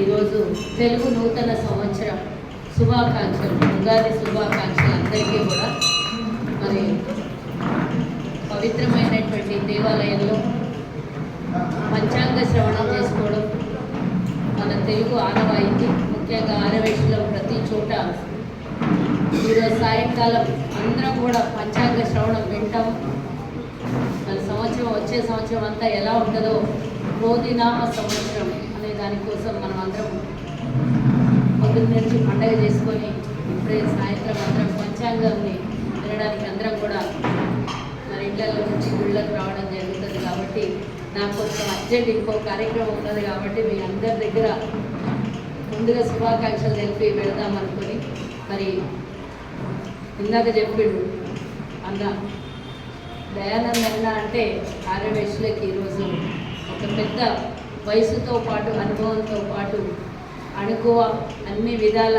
ఈరోజు తెలుగు నూతన సంవత్సరం శుభాకాంక్షలు, ఉగాది శుభాకాంక్షలు అందరికీ కూడా. మరి పవిత్రమైనటువంటి దేవాలయంలో పంచాంగ శ్రవణం చేసుకోవడం మన తెలుగు ఆనవాయితీ. ముఖ్యంగా ఆరవేశంలో ప్రతి చోట ఈరోజు సాయంకాలం అందరం కూడా పంచాంగ శ్రవణం వింటాం. మన సంవత్సరం, వచ్చే సంవత్సరం అంతా ఎలా ఉంటుందో, క్రోధినామ సంవత్సరం అనే దానికోసం మనం అందరం పొద్దున్న నుంచి పండగ చేసుకొని ఇప్పుడే సాయంత్రం అందరం పంచాంగాన్ని వినడానికి అందరం కూడా మన ఇళ్లలో నుంచి గుళ్ళకు రావడం జరుగుతుంది. కాబట్టి నాకు కొంచెం అర్జెంట్ ఇంకో కార్యక్రమం ఉన్నది కాబట్టి మీ అందరి దగ్గర ముందుగా శుభాకాంక్షలు తెలిపి వెళదాం అనుకొని, మరి ఇందాక చెప్పిండు అన్న దయానంద అన్న అంటే ఆర్యవేశ్యులకి ఈరోజు ఒక పెద్ద వయసుతో పాటు అనుభవంతో పాటు అణుకువ అన్ని విధాల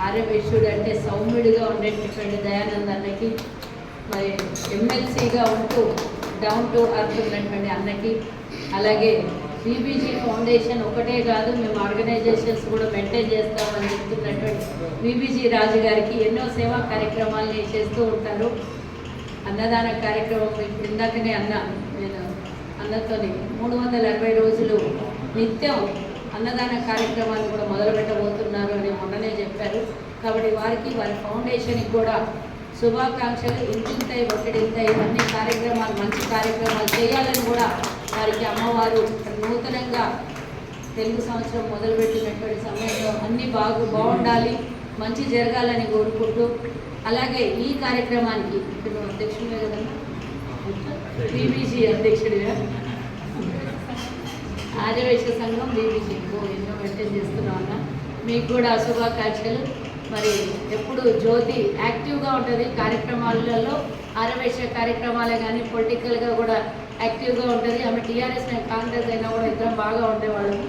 ఆర్యవేశ్యుడు అంటే సౌమ్యుడిగా ఉండేటటువంటి దయానంద అన్నకి, మరి ఎమ్మెల్సీగా ఉంటూ డౌన్ టు అర్త్ ఉన్నటువంటి అన్నకి, అలాగే బీబీజీ ఫౌండేషన్ ఒకటే కాదు, మేము ఆర్గనైజేషన్స్ కూడా మెయింటైన్ చేస్తామని చెప్తున్నటువంటి బీబీజీ రాజు గారికి ఎన్నో సేవా కార్యక్రమాలని చేస్తూ ఉంటారు. అన్నదాన కార్యక్రమం ఇందాకనే నేను అన్నతోని 360 రోజులు నిత్యం అన్నదాన కార్యక్రమాన్ని కూడా మొదలు పెట్టబోతున్నారు అని మొన్ననే చెప్పారు. కాబట్టి వారికి, వారి ఫౌండేషన్కి కూడా శుభాకాంక్షలు. ఇంటింతై ఒక్కడింతై అన్ని కార్యక్రమాలు, మంచి కార్యక్రమాలు చేయాలని కూడా వారికి అమ్మవారు నూతనంగా తెలుగు సంవత్సరం మొదలుపెట్టినటువంటి సమయంలో అన్నీ బాగుండాలి, మంచి జరగాలని కోరుకుంటూ, అలాగే ఈ కార్యక్రమానికి ఇప్పుడు అధ్యక్షుడే కదన్నా, బీబీజీ అధ్యక్షుడిగా ఆర్యవేశ్య సంఘం బీబీజీ ఎన్నో మెయింటైన్ చేస్తున్నాం అన్న. మీకు కూడా శుభాకాంక్షలు. మరి ఎప్పుడు జ్యోతి యాక్టివ్గా ఉంటుంది కార్యక్రమాలలో, ఆర్యవేశ్య కార్యక్రమాలే కానీ పొలిటికల్గా కూడా యాక్టివ్గా ఉంటుంది. ఆమె టీఆర్ఎస్, నేను కాంగ్రెస్ అయినా కూడా ఇద్దరం బాగా ఉండేవాళ్ళం.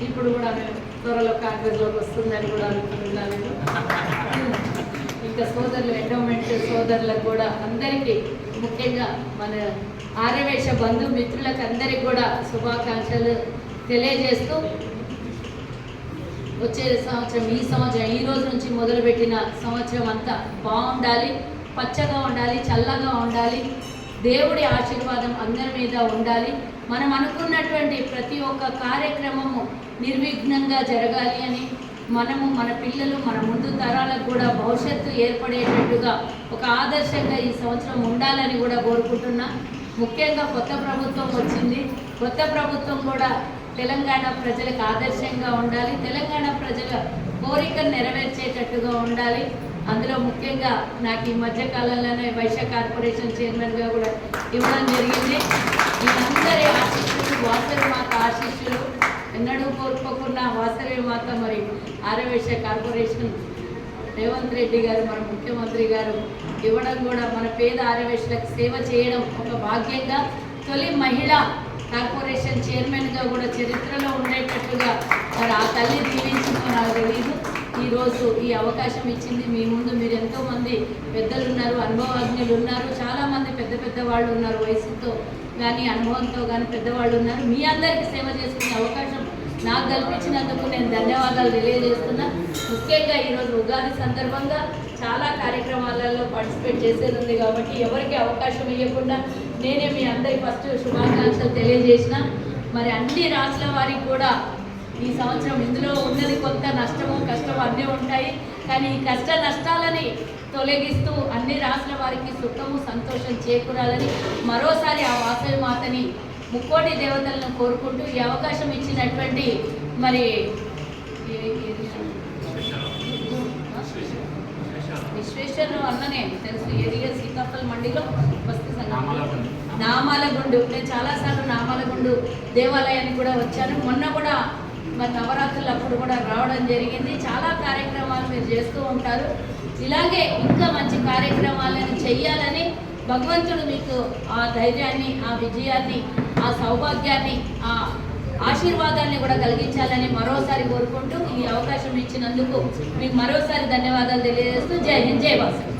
ఇప్పుడు కూడా ఆమె త్వరలో కాంగ్రెస్లోకి వస్తుందని కూడా అనుకుంటున్నాను. ఇంకా సోదరులు, ఎండోమెంట్ సోదరులకు కూడా అందరికీ, ముఖ్యంగా మన ఆర్యవేశ బంధుమిత్రులకు అందరికీ కూడా శుభాకాంక్షలు తెలియజేస్తూ, వచ్చే సంవత్సరం, ఈ సంవత్సరం, ఈ రోజు నుంచి మొదలుపెట్టిన సంవత్సరం అంతా బాగుండాలి, పచ్చగా ఉండాలి, చల్లగా ఉండాలి, దేవుడి ఆశీర్వాదం అందరి మీద ఉండాలి. మనం అనుకున్నటువంటి ప్రతి ఒక్క కార్యక్రమము నిర్విఘ్నంగా జరగాలి అని, మనము, మన పిల్లలు, మన ముందు తరాలకు కూడా భవిష్యత్తు ఏర్పడేటట్టుగా ఒక ఆదర్శంగా ఈ సంవత్సరం ఉండాలని కూడా కోరుకుంటున్నా. ముఖ్యంగా కొత్త ప్రభుత్వం వచ్చింది. కొత్త ప్రభుత్వం కూడా తెలంగాణ ప్రజలకు ఆదర్శంగా ఉండాలి, తెలంగాణ ప్రజల కోరికను నెరవేర్చేటట్టుగా ఉండాలి. అందులో ముఖ్యంగా నాకు ఈ మధ్యకాలంలోనే వైశ్య కార్పొరేషన్ చైర్మన్గా కూడా ఇవ్వడం జరిగింది. వీళ్ళందరి ఆశీస్సులు, వాసవి మాత ఆశీస్సులు ఎన్నడూ కోరుకోకుండా వాసవి మాత, మరి ఆర్యవేశ్య కార్పొరేషన్ రేవంత్ రెడ్డి గారు, మన ముఖ్యమంత్రి గారు ఇవ్వడం కూడా మన పేద ఆర్యవేశ్యులకు సేవ చేయడం ఒక భాగ్యంగా, తొలి మహిళా కార్పొరేషన్ చైర్మన్గా కూడా చరిత్రలో ఉండేటట్టుగా మరి ఆ తల్లి దీవించిందో నాకు తెలియదు. ఈరోజు ఈ అవకాశం ఇచ్చింది. మీ ముందు మీరు ఎంతోమంది పెద్దలు ఉన్నారు, అనుభవజ్ఞులు ఉన్నారు, చాలామంది పెద్ద పెద్ద వాళ్ళు ఉన్నారు, వయసుతో కానీ అనుభవంతో కానీ పెద్దవాళ్ళు ఉన్నారు. మీ అందరికీ సేవ చేసుకునే అవకాశం నాకు కల్పించినందుకు నేను ధన్యవాదాలు తెలియజేస్తున్నా. ముఖ్యంగా ఈరోజు ఉగాది సందర్భంగా చాలా కార్యక్రమాలలో పార్టిసిపేట్ చేసేది ఉంది కాబట్టి ఎవరికి అవకాశం ఇవ్వకుండా నేనే మీ అందరికీ ఫస్ట్ శుభాకాంక్షలు తెలియజేసిన. మరి అన్ని రాష్ట్రాల వారికి కూడా ఈ సంవత్సరం ఇందులో ఉన్నది కొంత నష్టము, కష్టము అన్నీ ఉంటాయి. కానీ ఈ కష్ట నష్టాలని తొలగిస్తూ అన్ని రాష్ట్రాల వారికి సుఖము, సంతోషం చేకూరాలని మరోసారి ఆ వాసవి మాతని, ముక్కోటి దేవతలను కోరుకుంటూ ఈ అవకాశం ఇచ్చినటువంటి మరి విశ్వేశ్వర అన్ననే తెలుసు, ఏరియా సీతాఫల్ మండిలో వస్తు నామాలగుండు. నేను చాలాసార్లు నామాలగుండు దేవాలయానికి కూడా వచ్చాను. మొన్న కూడా మరి నవరాత్రులు అప్పుడు కూడా రావడం జరిగింది. చాలా కార్యక్రమాలు మీరు చేస్తూ ఉంటారు. ఇలాగే ఇంకా మంచి కార్యక్రమాలను చెయ్యాలని భగవంతుడు మీకు ఆ ధైర్యాన్ని, ఆ విజయాన్ని, ఆ సౌభాగ్యాన్ని, ఆ ఆశీర్వాదాన్ని కూడా కలిగించాలని మరోసారి కోరుకుంటూ ఈ అవకాశం ఇచ్చినందుకు మీకు మరోసారి ధన్యవాదాలు తెలియజేస్తూ జై హింద్, జై వాసవి.